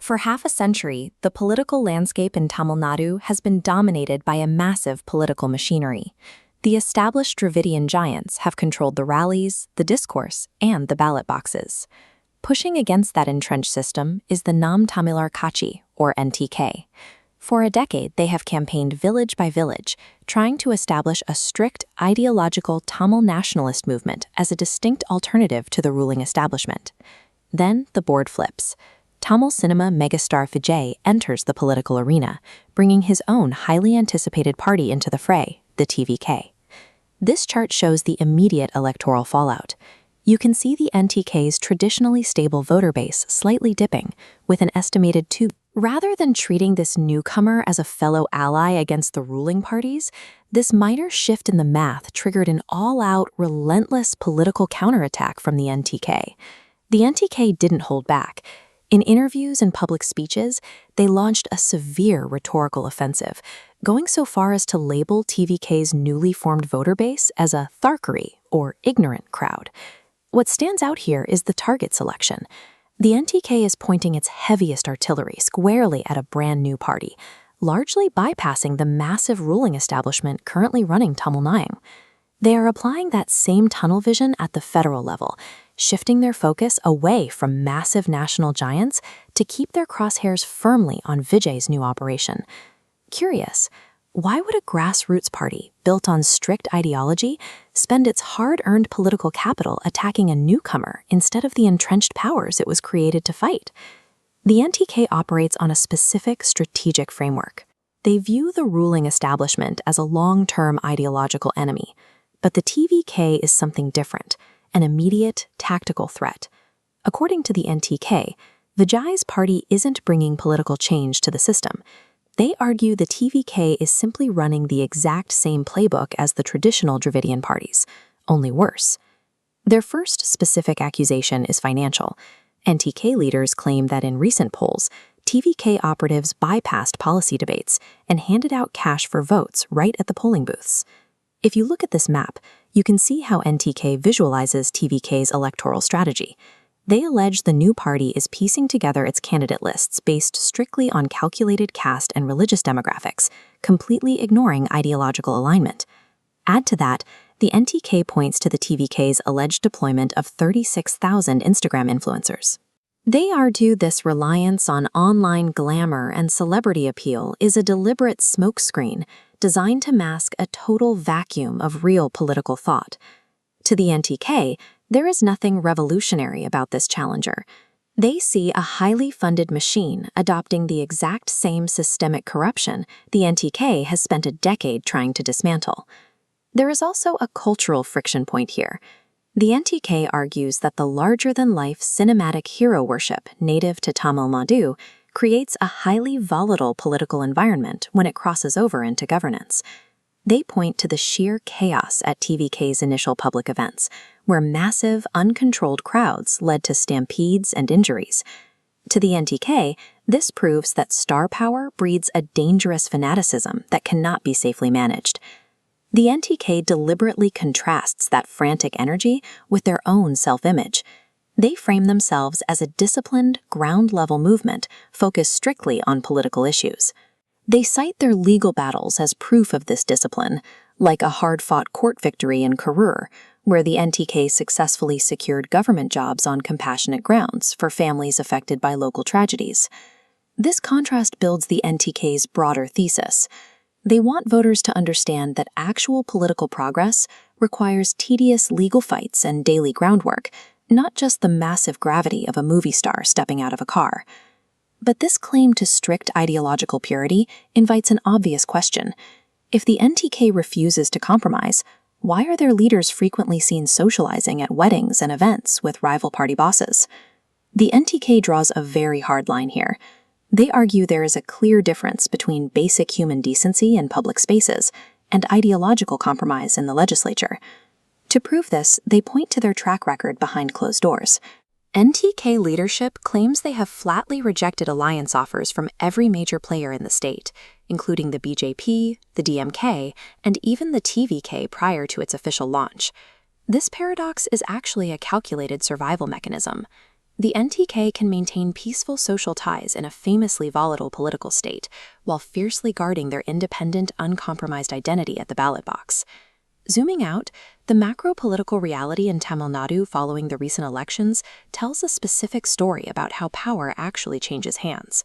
For half a century, the political landscape in Tamil Nadu has been dominated by a massive political machinery. The established Dravidian giants have controlled the rallies, the discourse, and the ballot boxes. Pushing against that entrenched system is the Nam Tamilar Kachi, or NTK. For a decade, they have campaigned village by village, trying to establish a strict, ideological Tamil nationalist movement as a distinct alternative to the ruling establishment. Then the board flips. Tamil cinema megastar Vijay enters the political arena, bringing his own highly anticipated party into the fray, the TVK. This chart shows the immediate electoral fallout. You can see the NTK's traditionally stable voter base slightly dipping, with an estimated 2. Rather than treating this newcomer as a fellow ally against the ruling parties, this minor shift in the math triggered an all-out, relentless political counterattack from the NTK. The NTK didn't hold back. In interviews and public speeches, they launched a severe rhetorical offensive, going so far as to label TVK's newly formed voter base as a tharkari, or ignorant crowd. What stands out here is the target selection. The NTK is pointing its heaviest artillery squarely at a brand new party, largely bypassing the massive ruling establishment currently running Tamil Nadu. They are applying that same tunnel vision at the federal level, shifting their focus away from massive national giants to keep their crosshairs firmly on Vijay's new operation. Curious, why would a grassroots party built on strict ideology spend its hard-earned political capital attacking a newcomer instead of the entrenched powers it was created to fight? The NTK operates on a specific strategic framework. They view the ruling establishment as a long-term ideological enemy, but the TVK is something different, an immediate, tactical threat. According to the NTK, Vijay's party isn't bringing political change to the system. They argue the TVK is simply running the exact same playbook as the traditional Dravidian parties, only worse. Their first specific accusation is financial. NTK leaders claim that in recent polls, TVK operatives bypassed policy debates and handed out cash for votes right at the polling booths. If you look at this map, you can see how NTK visualizes TVK's electoral strategy. They allege the new party is piecing together its candidate lists based strictly on calculated caste and religious demographics, completely ignoring ideological alignment. Add to that, the NTK points to the TVK's alleged deployment of 36,000 Instagram influencers. They argue this reliance on online glamour and celebrity appeal is a deliberate smokescreen designed to mask a total vacuum of real political thought. To the NTK, there is nothing revolutionary about this challenger. They see a highly funded machine adopting the exact same systemic corruption the NTK has spent a decade trying to dismantle. There is also a cultural friction point here. The NTK argues that the larger-than-life cinematic hero worship native to Tamil Nadu creates a highly volatile political environment when it crosses over into governance. They point to the sheer chaos at TVK's initial public events, where massive, uncontrolled crowds led to stampedes and injuries. To the NTK, this proves that star power breeds a dangerous fanaticism that cannot be safely managed. The NTK deliberately contrasts that frantic energy with their own self-image. They frame themselves as a disciplined, ground-level movement focused strictly on political issues. They cite their legal battles as proof of this discipline, like a hard-fought court victory in Karur, where the NTK successfully secured government jobs on compassionate grounds for families affected by local tragedies. This contrast builds the NTK's broader thesis. They want voters to understand that actual political progress requires tedious legal fights and daily groundwork, not just the massive gravity of a movie star stepping out of a car. But this claim to strict ideological purity invites an obvious question. If the NTK refuses to compromise, why are their leaders frequently seen socializing at weddings and events with rival party bosses? The NTK draws a very hard line here. They argue there is a clear difference between basic human decency in public spaces and ideological compromise in the legislature. To prove this, they point to their track record behind closed doors. NTK leadership claims they have flatly rejected alliance offers from every major player in the state, including the BJP, the DMK, and even the TVK prior to its official launch. This paradox is actually a calculated survival mechanism. The NTK can maintain peaceful social ties in a famously volatile political state, while fiercely guarding their independent, uncompromised identity at the ballot box. Zooming out, the macro-political reality in Tamil Nadu following the recent elections tells a specific story about how power actually changes hands.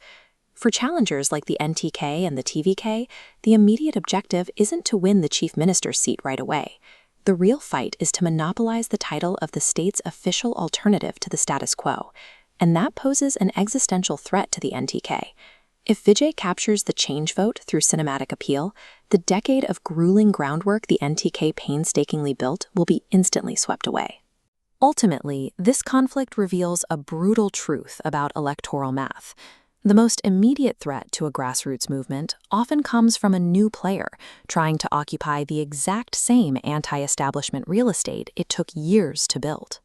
For challengers like the NTK and the TVK, the immediate objective isn't to win the chief minister's seat right away. The real fight is to monopolize the title of the state's official alternative to the status quo, and that poses an existential threat to the NTK. If Vijay captures the change vote through cinematic appeal, the decade of grueling groundwork the NTK painstakingly built will be instantly swept away. Ultimately, this conflict reveals a brutal truth about electoral math. The most immediate threat to a grassroots movement often comes from a new player trying to occupy the exact same anti-establishment real estate it took years to build.